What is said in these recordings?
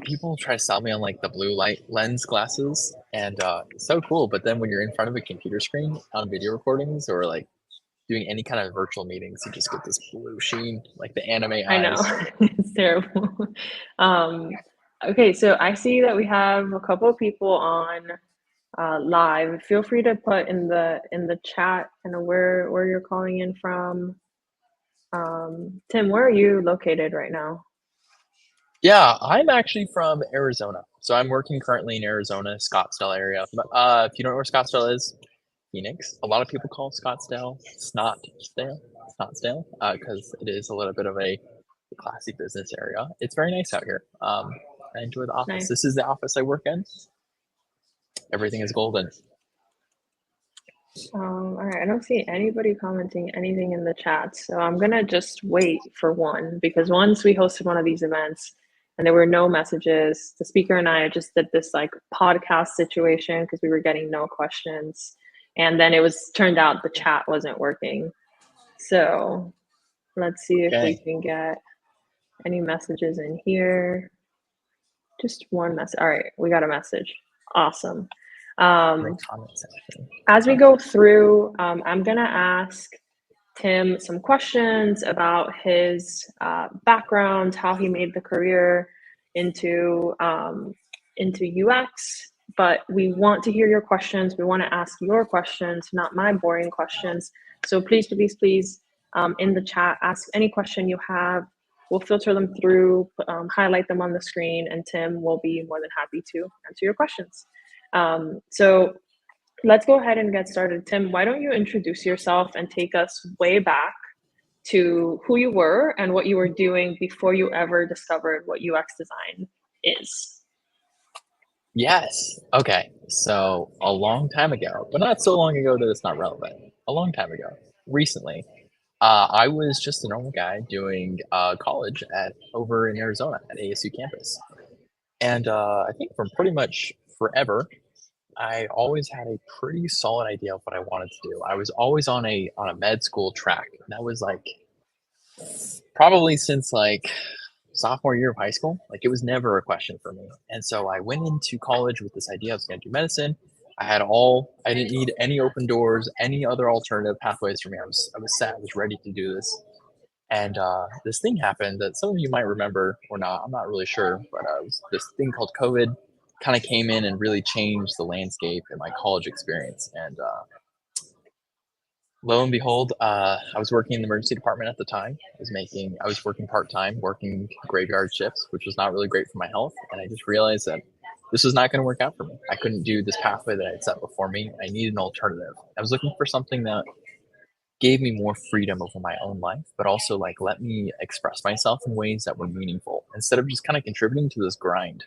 People try to sell me on like the blue light lens glasses, and it's so cool. But then when you're in front of a computer screen on video recordings or like doing any kind of virtual meetings, you just get this blue sheen, like the anime I know. eyes. It's terrible. Um, okay, so I see that we have a couple of people on live. Feel free to put in the chat kind of where you're calling in from. Tim, where are you located right now? Yeah, I'm actually from Arizona, so I'm working currently in Arizona, Scottsdale area. If you don't know where Scottsdale is, Phoenix. A lot of people call Scottsdale Scottsdale, because it is a little bit of a classy business area. It's very nice out here. I enjoy the office. Nice. This is the office I work in. Everything is golden. All right, I don't see anybody commenting anything in the chat, so I'm gonna just wait for one because once we hosted one of these events and there were no messages, the speaker and I just did this like podcast situation because we were getting no questions, and then it was turned out the chat wasn't working. So let's see if we Okay. can get any messages in here. Just one message. All right, we got a message. Awesome. In the Um, comment section. as we Okay. go through, I'm going to ask Tim some questions about his background, how he made the career into UX. But we want to hear your questions. We want to ask your questions, not my boring questions. So please, please, please, in the chat, ask any question you have. We'll filter them through, highlight them on the screen, and Tim will be more than happy to answer your questions. So let's go ahead and get started. Tim, why don't you introduce yourself and take us way back to who you were and what you were doing before you ever discovered what UX design is? Yes. Okay. So a long time ago, but not so long ago that it's not relevant. A long time ago, recently, I was just a normal guy doing college at over in Arizona at ASU campus, and I think from pretty much forever, I always had a pretty solid idea of what I wanted to do. I was always on a med school track. And that was like probably since like sophomore year of high school. Like it was never a question for me. And so I went into college with this idea I was going to do medicine. I didn't need any open doors, any other alternative pathways for me. I was set. I was ready to do this. And this thing happened that some of you might remember or not. I'm not really sure, but it was this thing called COVID kind of came in and really changed the landscape in my college experience. And lo and behold, I was working in the emergency department at the time. I was working part time, working graveyard shifts, which was not really great for my health. And I just realized that this was not going to work out for me. I couldn't do this pathway that I had set before me. I needed an alternative. I was looking for something that gave me more freedom over my own life, but also like let me express myself in ways that were meaningful instead of just kind of contributing to this grind.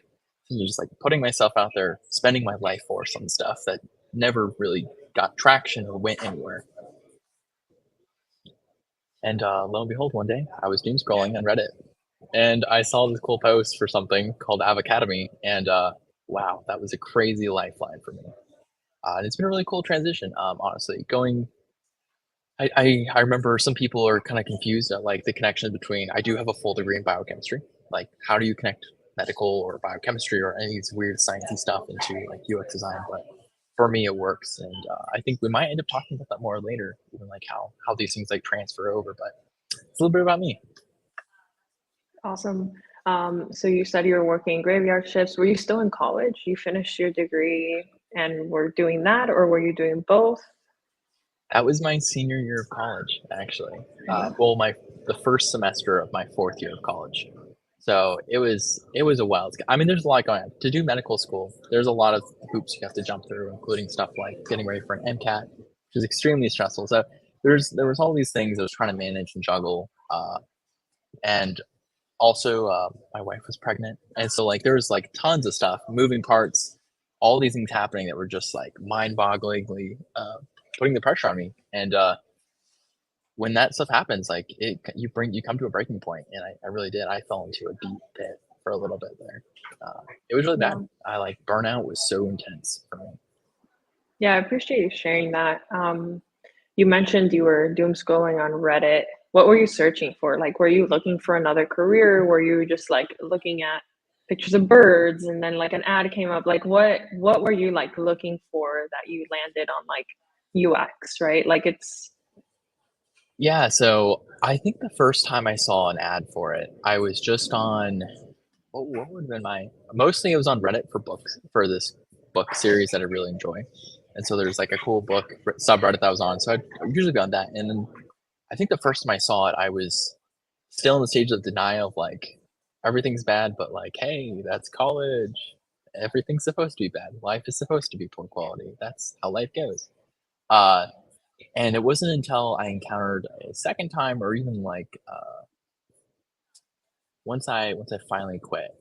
Just like putting myself out there, spending my life force on stuff that never really got traction or went anywhere. And lo and behold, one day I was doom scrolling on Reddit and I saw this cool post for something called Avocademy. And wow, that was a crazy lifeline for me. And it's been a really cool transition, honestly. I remember some people are kind of confused at like the connection between, I do have a full degree in biochemistry. Like, how do you connect medical or biochemistry or any of these weird sciencey stuff into like UX design? But for me, it works. And I think we might end up talking about that more later, even like how these things like transfer over. But it's a little bit about me. Awesome. So you said you were working graveyard shifts. Were you still in college? You finished your degree and were doing that, or were you doing both? That was my senior year of college, actually. Okay. My the first semester of my fourth year of college. So it was a wild. I mean, there's a lot going on to do medical school. There's a lot of hoops you have to jump through, including stuff like getting ready for an MCAT, which is extremely stressful. So there was all these things I was trying to manage and juggle, and also my wife was pregnant, and so like there was like tons of stuff, moving parts, all these things happening that were just like mind-bogglingly putting the pressure on me. And when that stuff happens, like you come to a breaking point, and I really did. I fell into a deep pit for a little bit there. It was really bad. Yeah. I like burnout was so intense for me. Yeah, I appreciate you sharing that. You mentioned you were doom scrolling on Reddit. What were you searching for? Like, were you looking for another career? Were you just like looking at pictures of birds, and then like an ad came up. Like what were you like looking for that you landed on like UX, right? Like it's Yeah, so I think the first time I saw an ad for it, I was just on what would have been my mostly it was on Reddit for books for this book series that I really enjoy. And so there's like a cool book subreddit that I was on. So I'd usually be on that. And then I think the first time I saw it, I was still in the stage of denial of like everything's bad, but like, hey, that's college. Everything's supposed to be bad. Life is supposed to be poor quality. That's how life goes. Uh, and it wasn't until I encountered a second time, or even like once I finally quit.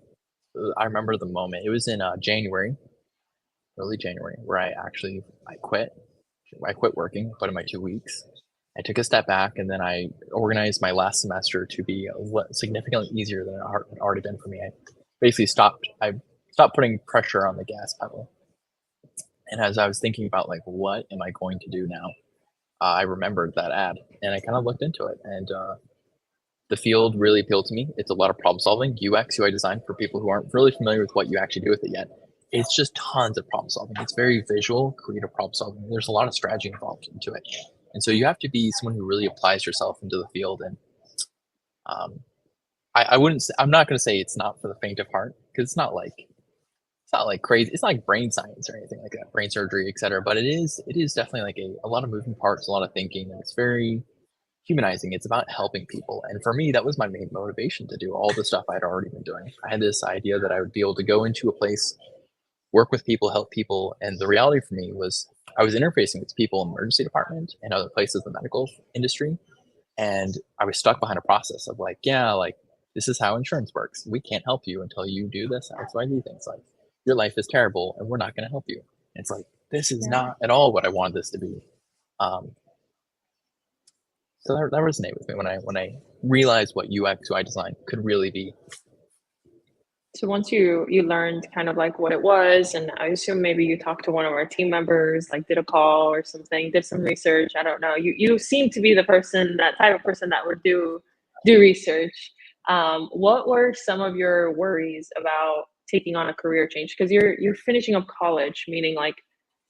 I remember the moment. It was in January, early January, where I quit. I quit working, put in my 2 weeks. I took a step back, and then I organized my last semester to be significantly easier than it had already been for me. I basically stopped. I stopped putting pressure on the gas pedal. And as I was thinking about like, what am I going to do now? I remembered that ad, and I kind of looked into it, and the field really appealed to me. It's a lot of problem solving, UX, UI design for people who aren't really familiar with what you actually do with it yet. It's just tons of problem solving. It's very visual, creative problem solving. There's a lot of strategy involved into it. And so you have to be someone who really applies yourself into the field. And um, I wouldn't say, I'm not going to say it's not for the faint of heart, because it's not like crazy. It's not like brain science or anything like that, brain surgery, etc. But it is definitely like a lot of moving parts, a lot of thinking, and it's very humanizing. It's about helping people. And for me, that was my main motivation to do all the stuff I'd already been doing. I had this idea that I would be able to go into a place, work with people, help people. And the reality for me was I was interfacing with people in the emergency department and other places in the medical industry. And I was stuck behind a process of like, yeah, like this is how insurance works. We can't help you until you do this XYZ things. Like your life is terrible and we're not going to help you. And it's like, this is yeah. not at all what I wanted this to be. Um, so that resonated with me when I realized what UX UI design could really be. So once you learned kind of like what it was, and I assume maybe you talked to one of our team members, like did a call or something, did some research. I don't know. You seem to be the person, that type of person that would do research. What were some of your worries about taking on a career change? Because you're finishing up college, meaning like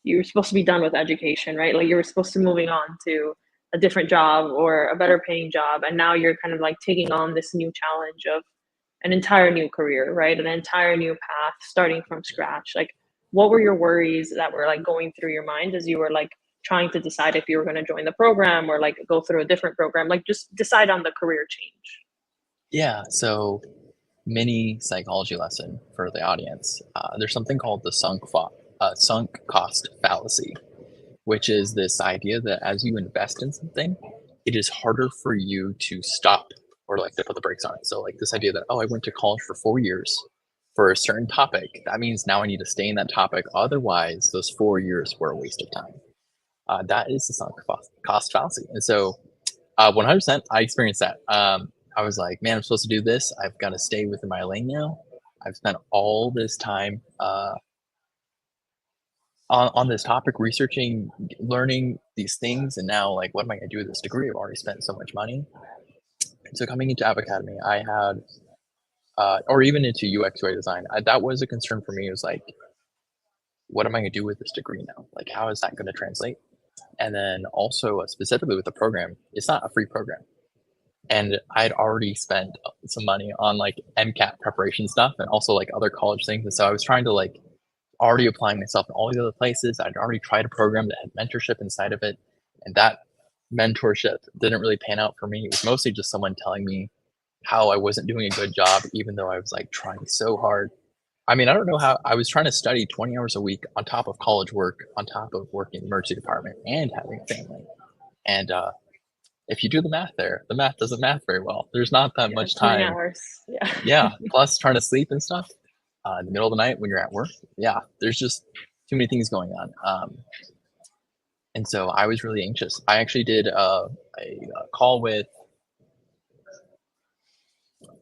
you're supposed to be done with education, right? Like you were supposed to moving on to a different job or a better paying job, and now you're kind of like taking on this new challenge of an entire new career, right? An entire new path starting from scratch. Like what were your worries that were like going through your mind as you were like trying to decide if you were going to join the program or like go through a different program, like just decide on the career change? Yeah. So mini psychology lesson for the audience. There's something called the sunk cost fallacy, which is this idea that as you invest in something, it is harder for you to stop or like to put the brakes on it. So like this idea that, oh, I went to college for 4 years for a certain topic. That means now I need to stay in that topic. Otherwise, those 4 years were a waste of time. That is the sunk cost fallacy. And so 100%, I experienced that. I was like, man, I'm supposed to do this. I've got to stay within my lane now. I've spent all this time on this topic, researching, learning these things, and now like, what am I going to do with this degree? I've already spent so much money. And so coming into Avocademy, I had, or even into UX UI design, that was a concern for me. It was like, what am I going to do with this degree now? Like, how is that going to translate? And then also specifically with the program, it's not a free program. And I'd already spent some money on like MCAT preparation stuff and also like other college things. And so I was trying to like already applying myself in all these other places. I'd already tried a program that had mentorship inside of it. And that mentorship didn't really pan out for me. It was mostly just someone telling me how I wasn't doing a good job, even though I was like trying so hard. I mean, I don't know how I was trying to study 20 hours a week on top of college work, on top of working in the emergency department and having a family. And if you do the math there, the math doesn't math very well. There's not that Yeah, much 20 time. hours. Yeah. Yeah. Plus trying to sleep and stuff in the middle of the night when you're at work. Yeah. There's just too many things going on. And so I was really anxious. I actually did a call with,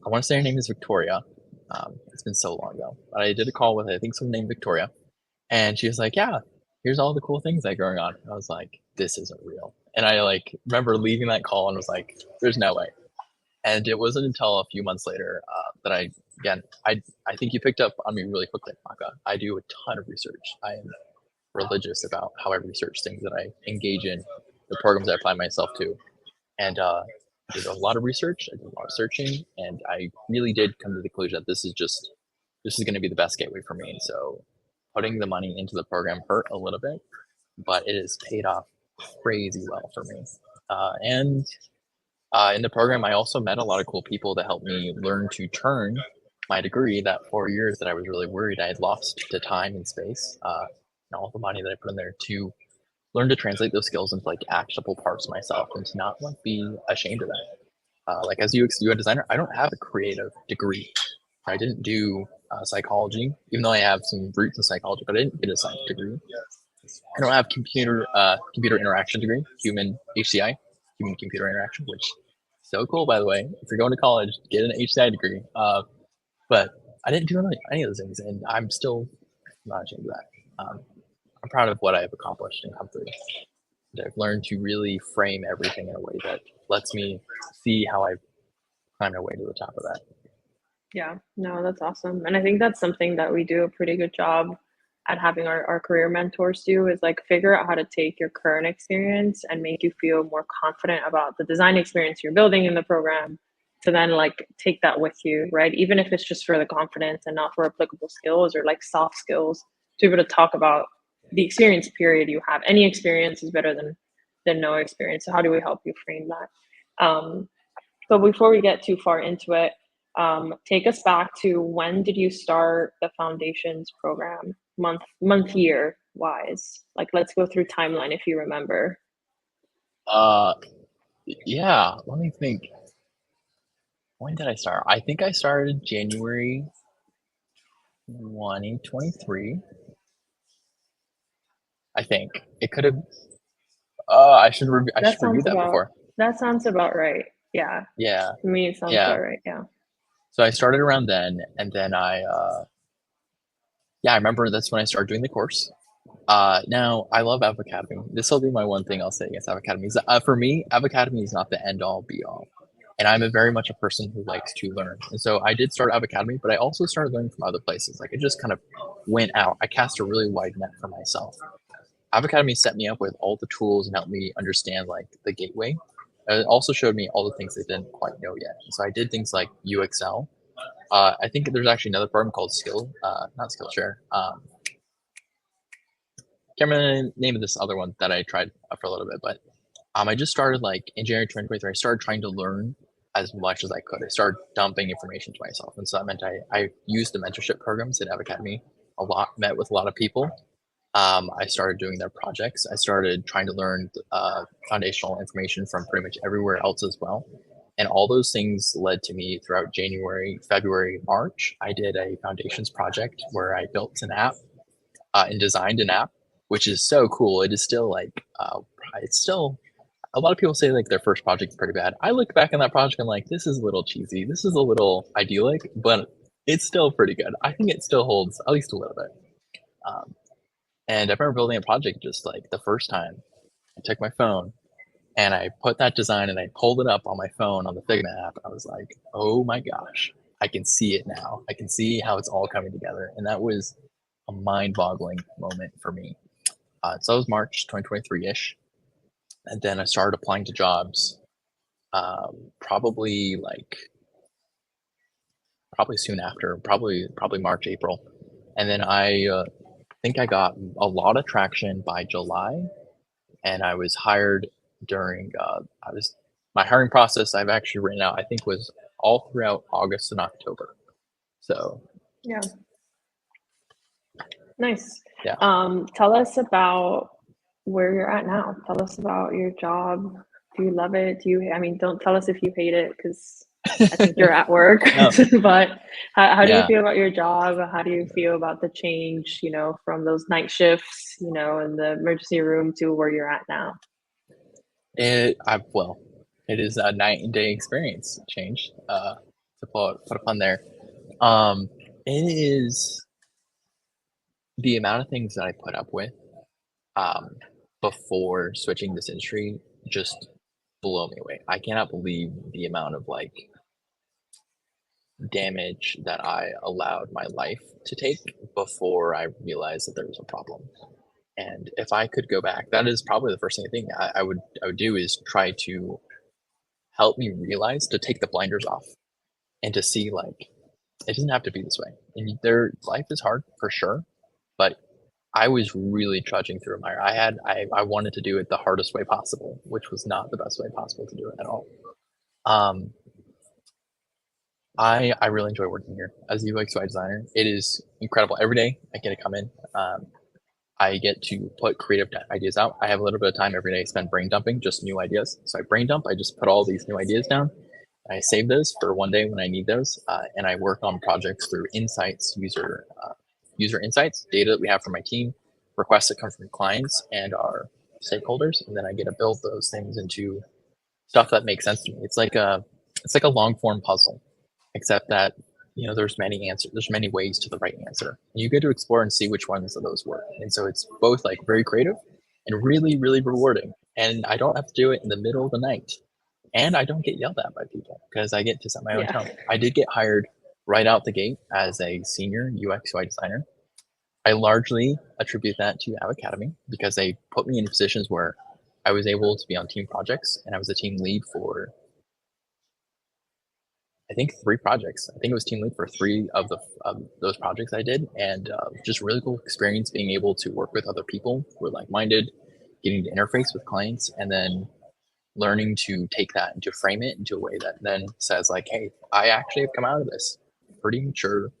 I want to say her name is Victoria. It's been so long ago, but I did a call with, I think, someone named Victoria. And she was like, yeah, here's all the cool things that are going on. And I was like, this isn't real. And I like remember leaving that call and was like, there's no way. And it wasn't until a few months later that again, I think you picked up on me really quickly, Maka. I do a ton of research. I am religious about how I research things that I engage in, the programs I apply myself to. And I did a lot of research, I did a lot of searching, and I really did come to the conclusion that this is going to be the best gateway for me. So putting the money into the program hurt a little bit, but it has paid off crazy well for me. And in the program, I also met a lot of cool people that helped me learn to turn my degree, that 4 years that I was really worried I had lost to time and space, and all the money that I put in there to learn to translate those skills into like actionable parts of myself and to not like be ashamed of that. Like as a UX designer, I don't have a creative degree. I didn't do psychology, even though I have some roots in psychology, but I didn't get a science degree. I don't have computer interaction degree, human HCI, human computer interaction, which is so cool by the way. If you're going to college, get an HCI degree. But I didn't do any of those things, and I'm still not ashamed of that. I'm proud of what I've accomplished and come through. I've learned to really frame everything in a way that lets me see how I've climbed my way to the top of that. Yeah, no, that's awesome. And I think that's something that we do a pretty good job at having our career mentors do is like figure out how to take your current experience and make you feel more confident about the design experience you're building in the program to then like take that with you, right? Even if it's just for the confidence and not for applicable skills or like soft skills, to be able to talk about the experience period you have. Any experience is better than no experience. So how do we help you frame that? But before we get too far into it, take us back to when did you start the foundations program? Month, year wise. Like, let's go through timeline if you remember. Uh, yeah, let me think. When did I start? I think I started January 2023. I think it could have. I That should review sounds that about before. that sounds about right. Yeah, Yeah, to me it sounds yeah. about right. Yeah. So I started around then, and then yeah, I remember that's when I started doing the course. Now I love Avocademy. This will be my one thing I'll say against Avocademy is that, for me, Avocademy is not the end all be all. And I'm a very much a person who likes to learn. And so I did start Avocademy, but I also started learning from other places. Like it just kind of went out. I cast a really wide net for myself. Avocademy set me up with all the tools and helped me understand like the gateway. It also showed me all the things I didn't quite know yet. So I did things like UXL. I think there's actually another program called not Skillshare. Can't remember the name of this other one that I tried for a little bit, but I just started like in January 2023. I started trying to learn as much as I could. I started dumping information to myself, and so that meant I used the mentorship programs at Avocademy a lot. Met with a lot of people. I started doing their projects. I started trying to learn foundational information from pretty much everywhere else as well. And all those things led to me throughout January, February, March. I did a foundations project where I built an app and designed an app, which is so cool. It is still like, it's still, a lot of people say like their first project is pretty bad. I look back on that project and I'm like, this is a little cheesy. This is a little idyllic, but it's still pretty good. I think it still holds at least a little bit. Um, and I remember building a project just like the first time I took my phone and I put that design and I pulled it up on my phone on the Figma app. I was like, oh my gosh, I can see it now. I can see how it's all coming together. And that was a mind boggling moment for me. So that was March 2023 ish. And then I started applying to jobs probably soon after, probably March, April. And then I think I got a lot of traction by July, and I was hired during my hiring process. I've actually written out. I think was all throughout August and October. So Yeah. Nice. yeah, Tell us about where you're at now. Tell us about your job. Do you love it? I mean, don't tell us if you hate it because I think you're at work. no, But how do you yeah. feel about your job? How do you feel about the change, from those night shifts, in the emergency room to where you're at now? It is a night and day experience change. To put a pun there. Um, it is the amount of things that I put up with um, before switching this industry just blow me away. I cannot believe the amount of like damage that I allowed my life to take before I realized that there was a problem. And if I could go back, that is probably the first thing I would do is try to help me realize to take the blinders off and to see like it doesn't have to be this way. And their life is hard for sure, but I was really trudging through my I wanted to do it the hardest way possible, which was not the best way possible to do it at all. Um, I really enjoy working here as a UX/UI designer. It is incredible. Every day I get to come in. I get to put creative ideas out. I have a little bit of time every day spent brain dumping, just new ideas. So I brain dump. I just put all these new ideas down. I save those for one day when I need those, and I work on projects through insights, user insights, data that we have from my team, requests that come from clients and our stakeholders, and then I get to build those things into stuff that makes sense to me. It's like a long form puzzle, except that there's many answers, there's many ways to the right answer. And you get to explore and see which ones of those work. And so it's both like very creative and really, really rewarding. And I don't have to do it in the middle of the night. And I don't get yelled at by people because I get to set my own Yeah. tone. I did get hired right out the gate as a senior UX UI designer. I largely attribute that to Avocademy because they put me in positions where I was able to be on team projects and I was a team lead for I think 3 projects. I think it was team lead for 3 of those projects I did, and just really cool experience being able to work with other people who are like-minded, getting to interface with clients, and then learning to take that and to frame it into a way that then says like, hey, I actually have come out of this pretty mature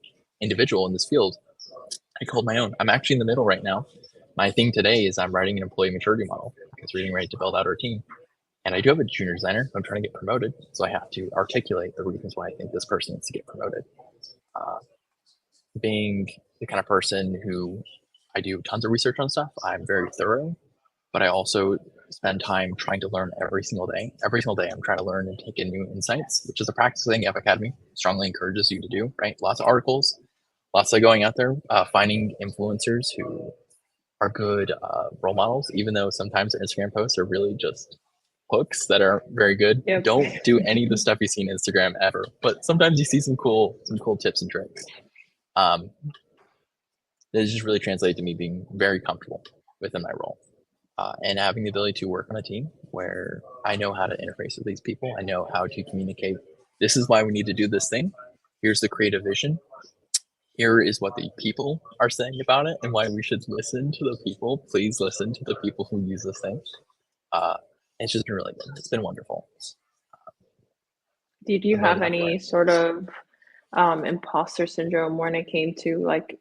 individual in this field. I called my own. I'm actually in the middle right now. My thing today is I'm writing an employee maturity model because we're getting ready to build out our team. And I do have a junior designer. I'm trying to get promoted. So I have to articulate the reasons why I think this person needs to get promoted. Uh, Being the kind of person who I do tons of research on stuff, I'm very thorough, but I also spend time trying to learn every single day. Every single day, I'm trying to learn and take in new insights, which is a practice thing Avocademy strongly encourages you to do, right? Lots of articles, lots of going out there, finding influencers who are good role models, even though sometimes their Instagram posts are really just hooks that are very good. Yep. Don't do any of the stuff you see on Instagram ever, but sometimes you see some cool tips and tricks. Um, that just really translated to me being very comfortable within my role and having the ability to work on a team where I know how to interface with these people. I know how to communicate. This is why we need to do this thing. Here's the creative vision. Here is what the people are saying about it and why we should listen to the people. Please listen to the people who use this thing. Uh, it's just been really good. It's been wonderful. Did you I'm really have happy. any sort of imposter syndrome when it came to like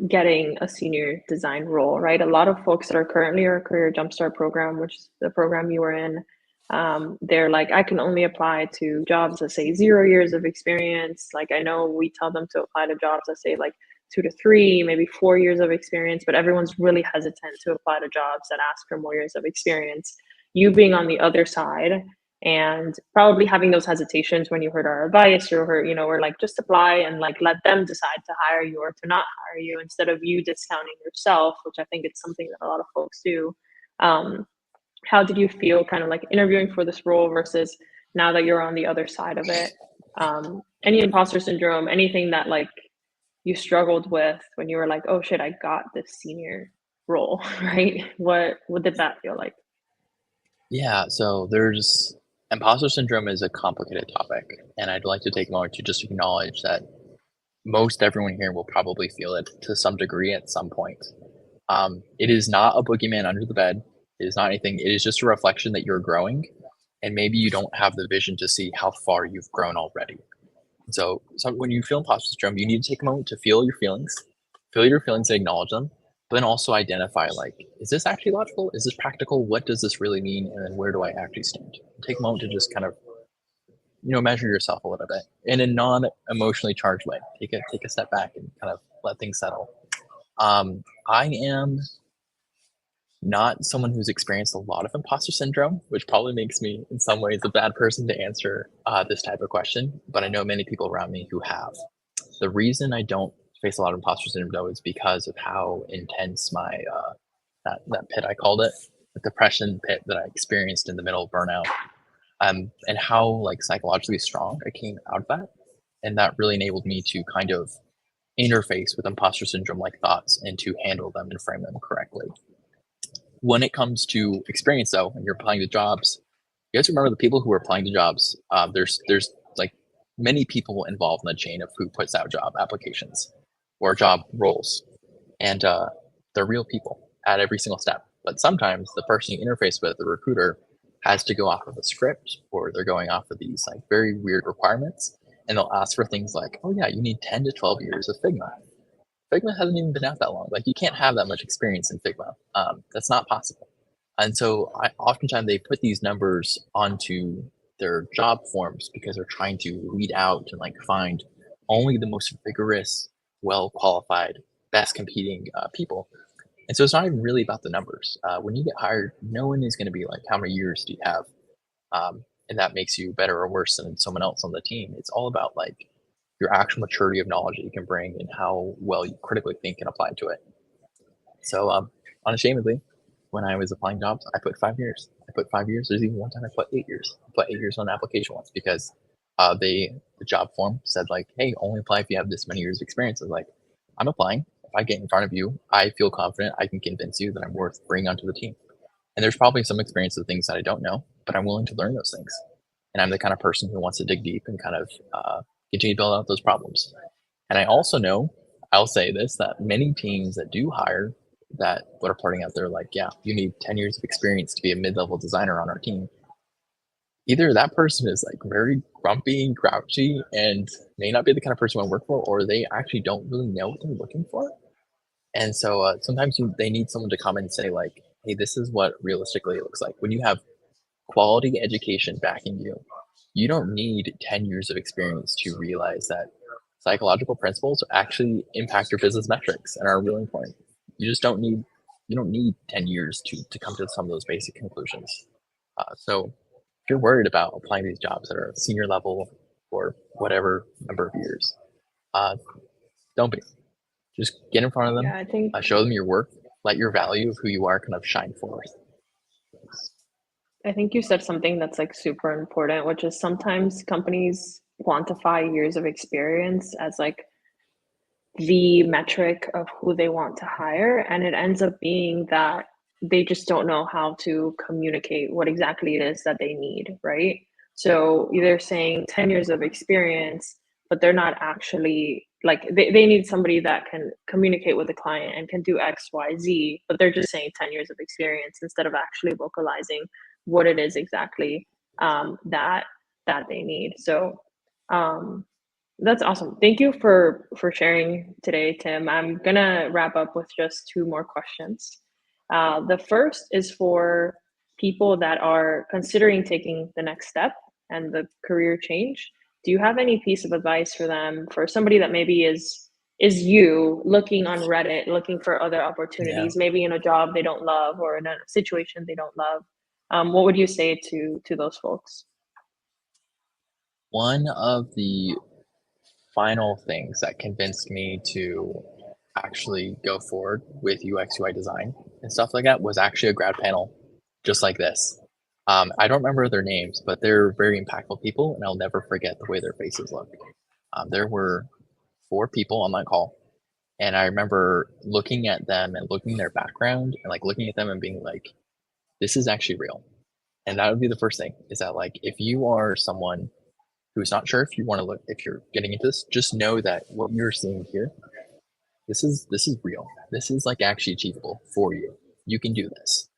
getting a senior design role, right? A lot of folks that are currently our Career Jumpstart program, which is the program you were in, they're like, I can only apply to jobs that say 0 years of experience. Like I know we tell them to apply to jobs that say like 2 to 3, maybe 4 years of experience, but everyone's really hesitant to apply to jobs that ask for more years of experience. You being on the other side and probably having those hesitations when you heard our advice or heard, we're like, just apply and like let them decide to hire you or to not hire you instead of you discounting yourself, which I think it's something that a lot of folks do. um, how did you feel kind of like interviewing for this role versus now that you're on the other side of it? Any imposter syndrome, anything that like you struggled with when you were like, oh shit, I got this senior role, right? What did that feel like? Yeah, so there's imposter syndrome is a complicated topic, and I'd like to take a moment to just acknowledge that most everyone here will probably feel it to some degree at some point. It is not a boogeyman under the bed. It is not anything. It is just a reflection that you're growing, and maybe you don't have the vision to see how far you've grown already. So when you feel imposter syndrome, you need to take a moment to feel your feelings and acknowledge them, but then also identify like, is this actually logical? Is this practical? What does this really mean? And then where do I actually stand? Take a moment to just kind of measure yourself a little bit in a non-emotionally charged way. Take a step back and kind of let things settle. I am not someone who's experienced a lot of imposter syndrome, which probably makes me, in some ways, a bad person to answer this type of question. But I know many people around me who have. The reason I don't face a lot of imposter syndrome, though, is because of how intense my that pit I called it, the depression pit that I experienced in the middle of burnout. and how like psychologically strong I came out of that. And that really enabled me to kind of interface with imposter syndrome like thoughts and to handle them and frame them correctly. When it comes to experience, though, and you're applying to jobs, you have to remember the people who are applying to jobs. There's like many people involved in the chain of who puts out job applications or job roles, and they're real people at every single step. But sometimes the person you interface with, the recruiter, has to go off of a script, or they're going off of these like very weird requirements, and they'll ask for things like, "Oh yeah, you need 10 to 12 years of Figma." Figma hasn't even been out that long. Like you can't have that much experience in Figma. That's not possible. And so oftentimes they put these numbers onto their job forms because they're trying to weed out and like find only the most vigorous, well qualified, best competing people. And so it's not even really about the numbers. When you get hired, no one is going to be like, how many years do you have? And that makes you better or worse than someone else on the team. It's all about like your actual maturity of knowledge that you can bring and how well you critically think and apply to it. So, unashamedly, when I was applying jobs, I put 5 years. I put 5 years. There's even one time I put 8 years. I put 8 years on an application once because the job form said like, hey, only apply if you have this many years of experience. I was like, I'm applying. If I get in front of you, I feel confident I can convince you that I'm worth bringing onto the team. And there's probably some experience of things that I don't know, but I'm willing to learn those things. And I'm the kind of person who wants to dig deep and kind of continue to build out those problems. And I also know, I'll say this, that many teams that do hire that what are putting out there like, yeah, you need 10 years of experience to be a mid-level designer on our team. Either that person is like very grumpy, grouchy, and may not be the kind of person I work for, or they actually don't really know what they're looking for. And so sometimes they need someone to come and say like, hey, this is what realistically it looks like. When you have quality education backing you, you don't need 10 years of experience to realize that psychological principles actually impact your business metrics and are really important. You just don't need you don't need 10 years to come to some of those basic conclusions. So if you're worried about applying these jobs that are senior level for whatever number of years, uh, don't be. Just get in front of them, Yeah, I think show them your work, let your value of who you are kind of shine forth. I think you said something that's like super important, which is sometimes companies quantify years of experience as like the metric of who they want to hire. And it ends up being that they just don't know how to communicate what exactly it is that they need, right? So they're saying 10 years of experience, but they're not actually like they need somebody that can communicate with the client and can do X, Y, Z, but they're just saying 10 years of experience instead of actually vocalizing what it is exactly that they need. So um, that's awesome. Thank you for sharing today, Tim. I'm gonna wrap up with just two more questions. The first is for people that are considering taking the next step and the career change. Do you have any piece of advice for them, for somebody that maybe is you looking on Reddit, looking for other Yeah. opportunities, maybe in a job they don't love or in a situation they don't love? What would you say to those folks? One of the final things that convinced me to actually go forward with UX UI design and stuff like that was actually a grad panel just like this. I don't remember their names, but they're very impactful people, and I'll never forget the way their faces looked. There were four people on that call, and I remember looking at them and looking at their background and like looking at them and being like, "This is actually real." And that would be the first thing is that like if you are someone who's not sure if you want to look if you're getting into this, just know that what you're seeing here, this is real. This is like actually achievable for you. You can do this.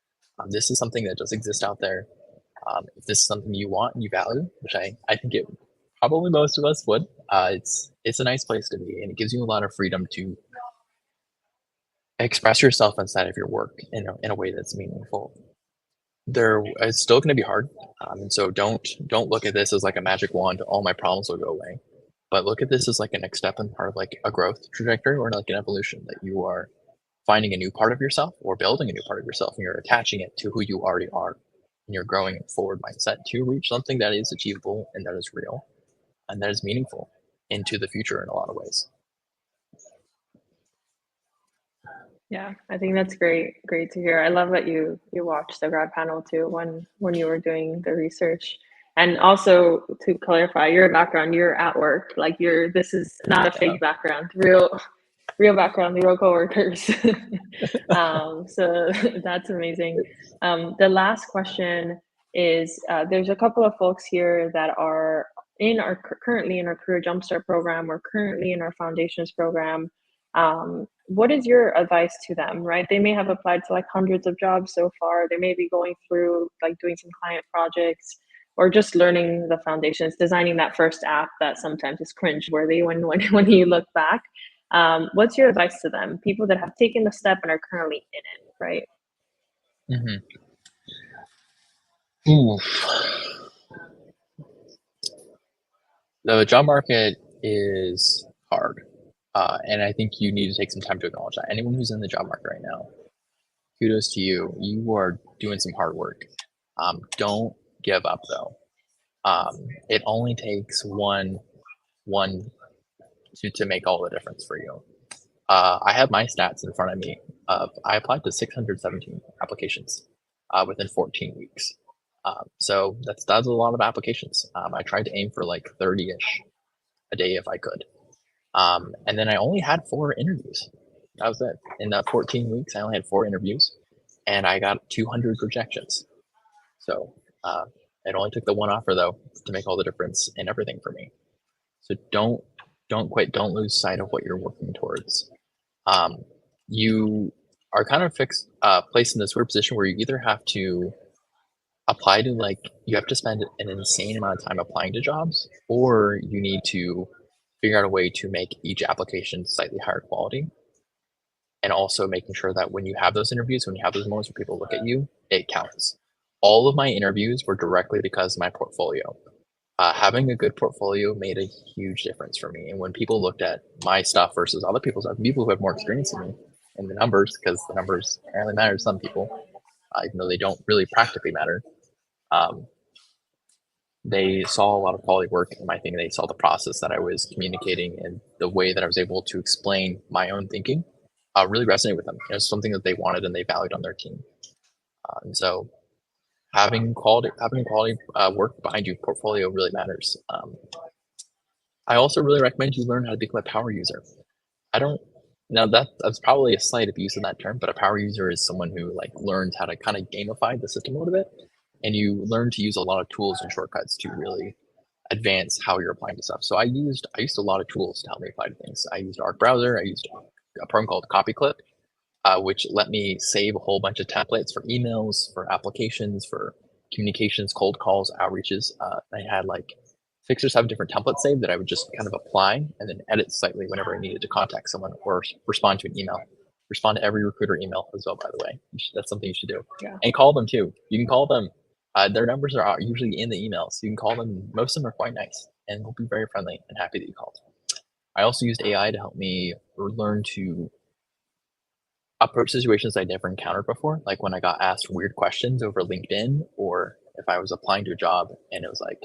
This is something that does exist out there. If this is something you want and you value, which I think it probably most of us would, it's a nice place to be, and it gives you a lot of freedom to express yourself inside of your work in a way that's meaningful. There, it's still going to be hard, and so don't look at this as like a magic wand. All my problems will go away, but look at this as like a next step and part of like a growth trajectory or like an evolution that you are finding a new part of yourself or building a new part of yourself, and you're attaching it to who you already are, and you're growing a forward mindset to reach something that is achievable and that is real and that is meaningful into the future in a lot of ways. Yeah, I think that's great. Great to hear. I love that you watched the grad panel too when you were doing the research. And also to clarify your background, you're at work, like this is not a Yeah. fake background, real background, real coworkers. So that's amazing. The last question is, there's a couple of folks here that are currently in our Career Jumpstart program or currently in our Foundations program. What is your advice to them, right? They may have applied to like hundreds of jobs so far. They may be going through like doing some client projects or just learning the foundations, designing that first app that sometimes is cringe worthy when you look back. What's your advice to them? People that have taken the step and are currently in it, right? Hmm. Oof. The job market is hard, and I think you need to take some time to acknowledge that. Anyone who's in the job market right now, kudos to you. You are doing some hard work. Don't give up though. It only takes one to make all the difference for you. I have my stats in front of me. I applied to 617 applications within 14 weeks. So that's a lot of applications. I tried to aim for like 30-ish a day if I could. And then I only had 4 interviews. That was it. In that 14 weeks, I only had 4 interviews, and I got 200 rejections. So uh, it only took the one offer though to make all the difference in everything for me. So don't lose sight of what you're working towards. Um, you are kind of placed in this weird position where you either have to apply to you have to spend an insane amount of time applying to jobs, or you need to figure out a way to make each application slightly higher quality, and also making sure that when you have those interviews, when you have those moments where people look at you, it counts. All of my interviews were directly because of my portfolio. Having a good portfolio made a huge difference for me. And when people looked at my stuff versus other people's stuff, people who have more experience than me in the numbers, because the numbers apparently matter to some people, even though they don't really practically matter, um, they saw a lot of quality work in my thing. They saw the process that I was communicating and the way that I was able to explain my own thinking really resonate with them. It was something that they wanted and they valued on their team. And so having quality work behind you portfolio really matters. I also really recommend you learn how to become a power user. I don't now that's probably a slight abuse of that term, but a power user is someone who learns how to kind of gamify the system a little bit, and you learn to use a lot of tools and shortcuts to really advance how you're applying to stuff. So I used a lot of tools to help me apply to things. I used Arc Browser. I used a program called CopyClip, which let me save a whole bunch of templates for emails, for applications, for communications, cold calls, outreaches. I had like 6 or 7 different templates saved that I would just kind of apply and then edit slightly whenever I needed to contact someone or respond to an email. Respond to every recruiter email as well, by the way. That's something you should do. Yeah. And call them too. You can call them. Their numbers are usually in the emails. You can call them. Most of them are quite nice and will be very friendly and happy that you called. I also used AI to help me learn to approach situations I never encountered before, like when I got asked weird questions over LinkedIn, or if I was applying to a job and it was like,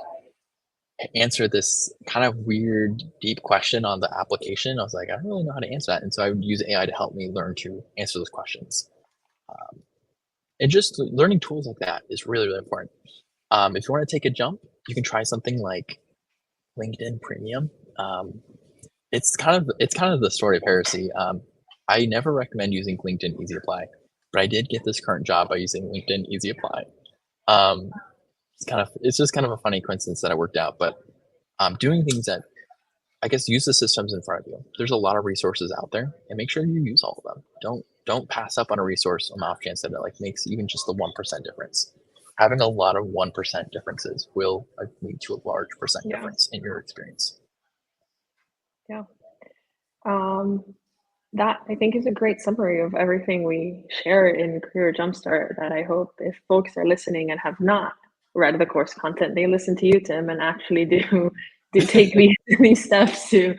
answer this kind of weird, deep question on the application. I was like, I don't really know how to answer that. And so I would use AI to help me learn to answer those questions. And just learning tools like that is really, really important. If you want to take a jump, you can try something like LinkedIn Premium. Um, it's kind of the story of heresy. I never recommend using LinkedIn Easy Apply, but I did get this current job by using LinkedIn Easy Apply. Um, it's just kind of a funny coincidence that it worked out. But doing things that I guess use the systems in front of you. There's a lot of resources out there, and make sure you use all of them. Don't pass up on a resource on the off chance that it makes even just the 1% difference. Having a lot of 1% differences will lead to a large percent Yeah. difference in your experience. Yeah. That I think is a great summary of everything we share in Career Jumpstart. That I hope if folks are listening and have not read the course content, they listen to you, Tim, and actually do take these steps to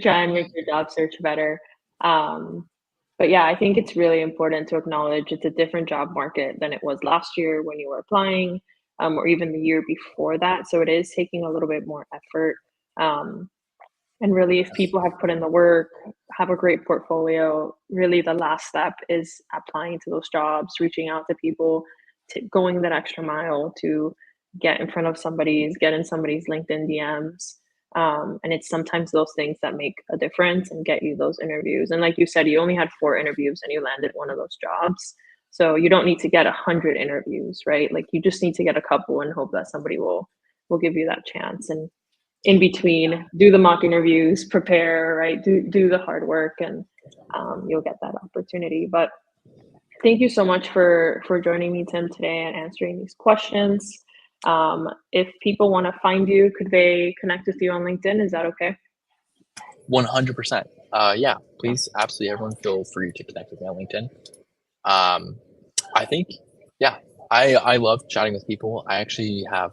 try and make your job search better. But yeah, I think it's really important to acknowledge it's a different job market than it was last year when you were applying, or even the year before that. So it is taking a little bit more effort. And really, if people have put in the work, have a great portfolio, really the last step is applying to those jobs, reaching out to people, going that extra mile to get in front of somebody's, get in somebody's LinkedIn DMs. And it's sometimes those things that make a difference and get you those interviews. And like you said, you only had 4 interviews and you landed one of those jobs. So you don't need to get 100 interviews, right? Like you just need to get a couple and hope that somebody will give you that chance. And in between, do the mock interviews, prepare, right? Do the hard work, and you'll get that opportunity. But thank you so much for joining me, Tim, today and answering these questions. If people want to find you, could they connect with you on LinkedIn? Is that okay? 100%. Yeah, please, absolutely, everyone feel free to connect with me on LinkedIn. I think, yeah, I love chatting with people. I actually have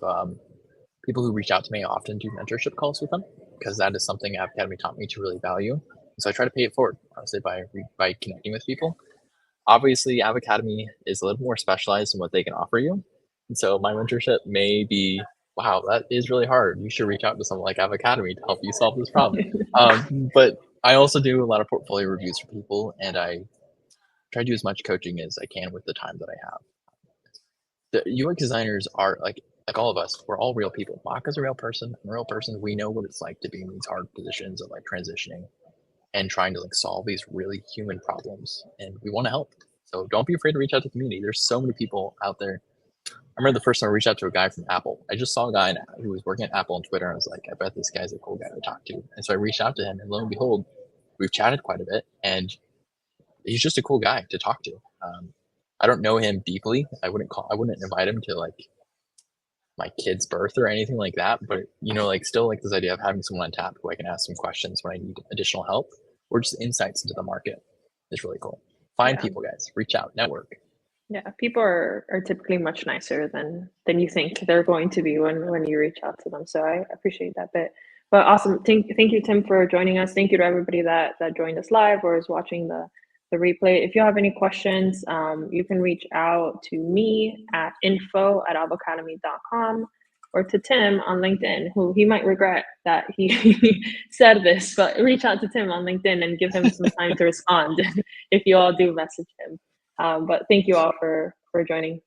people who reach out to me. I often do mentorship calls with them because that is something Avocademy taught me to really value. So I try to pay it forward, honestly, by connecting with people. Obviously, Avocademy is a little more specialized in what they can offer you. And so my mentorship may be, wow, that is really hard. You should reach out to someone like Avocademy to help you solve this problem. But I also do a lot of portfolio reviews for people, and I try to do as much coaching as I can with the time that I have. The UX designers are like all of us. We're all real people. Maka's a real person. I'm a real person. We know what it's like to be in these hard positions of like transitioning and trying to like solve these really human problems, and we want to help. So don't be afraid to reach out to the community. There's so many people out there. I remember the first time I reached out to a guy from Apple. I just saw a guy who was working at Apple on Twitter, and I was like, I bet this guy's a cool guy to talk to. And so I reached out to him, and lo and behold, we've chatted quite a bit, and he's just a cool guy to talk to. I don't know him deeply. I wouldn't invite him to like my kid's birth or anything like that. But like still like this idea of having someone on tap who I can ask some questions when I need additional help or just insights into the market is really cool. Find Yeah. people, guys. Reach out, network. Yeah, people are typically much nicer than you think they're going to be when you reach out to them. So I appreciate that bit. But awesome. Thank you, Tim, for joining us. Thank you to everybody that joined us live or is watching the replay. If you have any questions, you can reach out to me at info@avocademy.com or to Tim on LinkedIn, who he might regret that he said this, but reach out to Tim on LinkedIn and give him some time to respond if you all do message him. But thank you all for joining.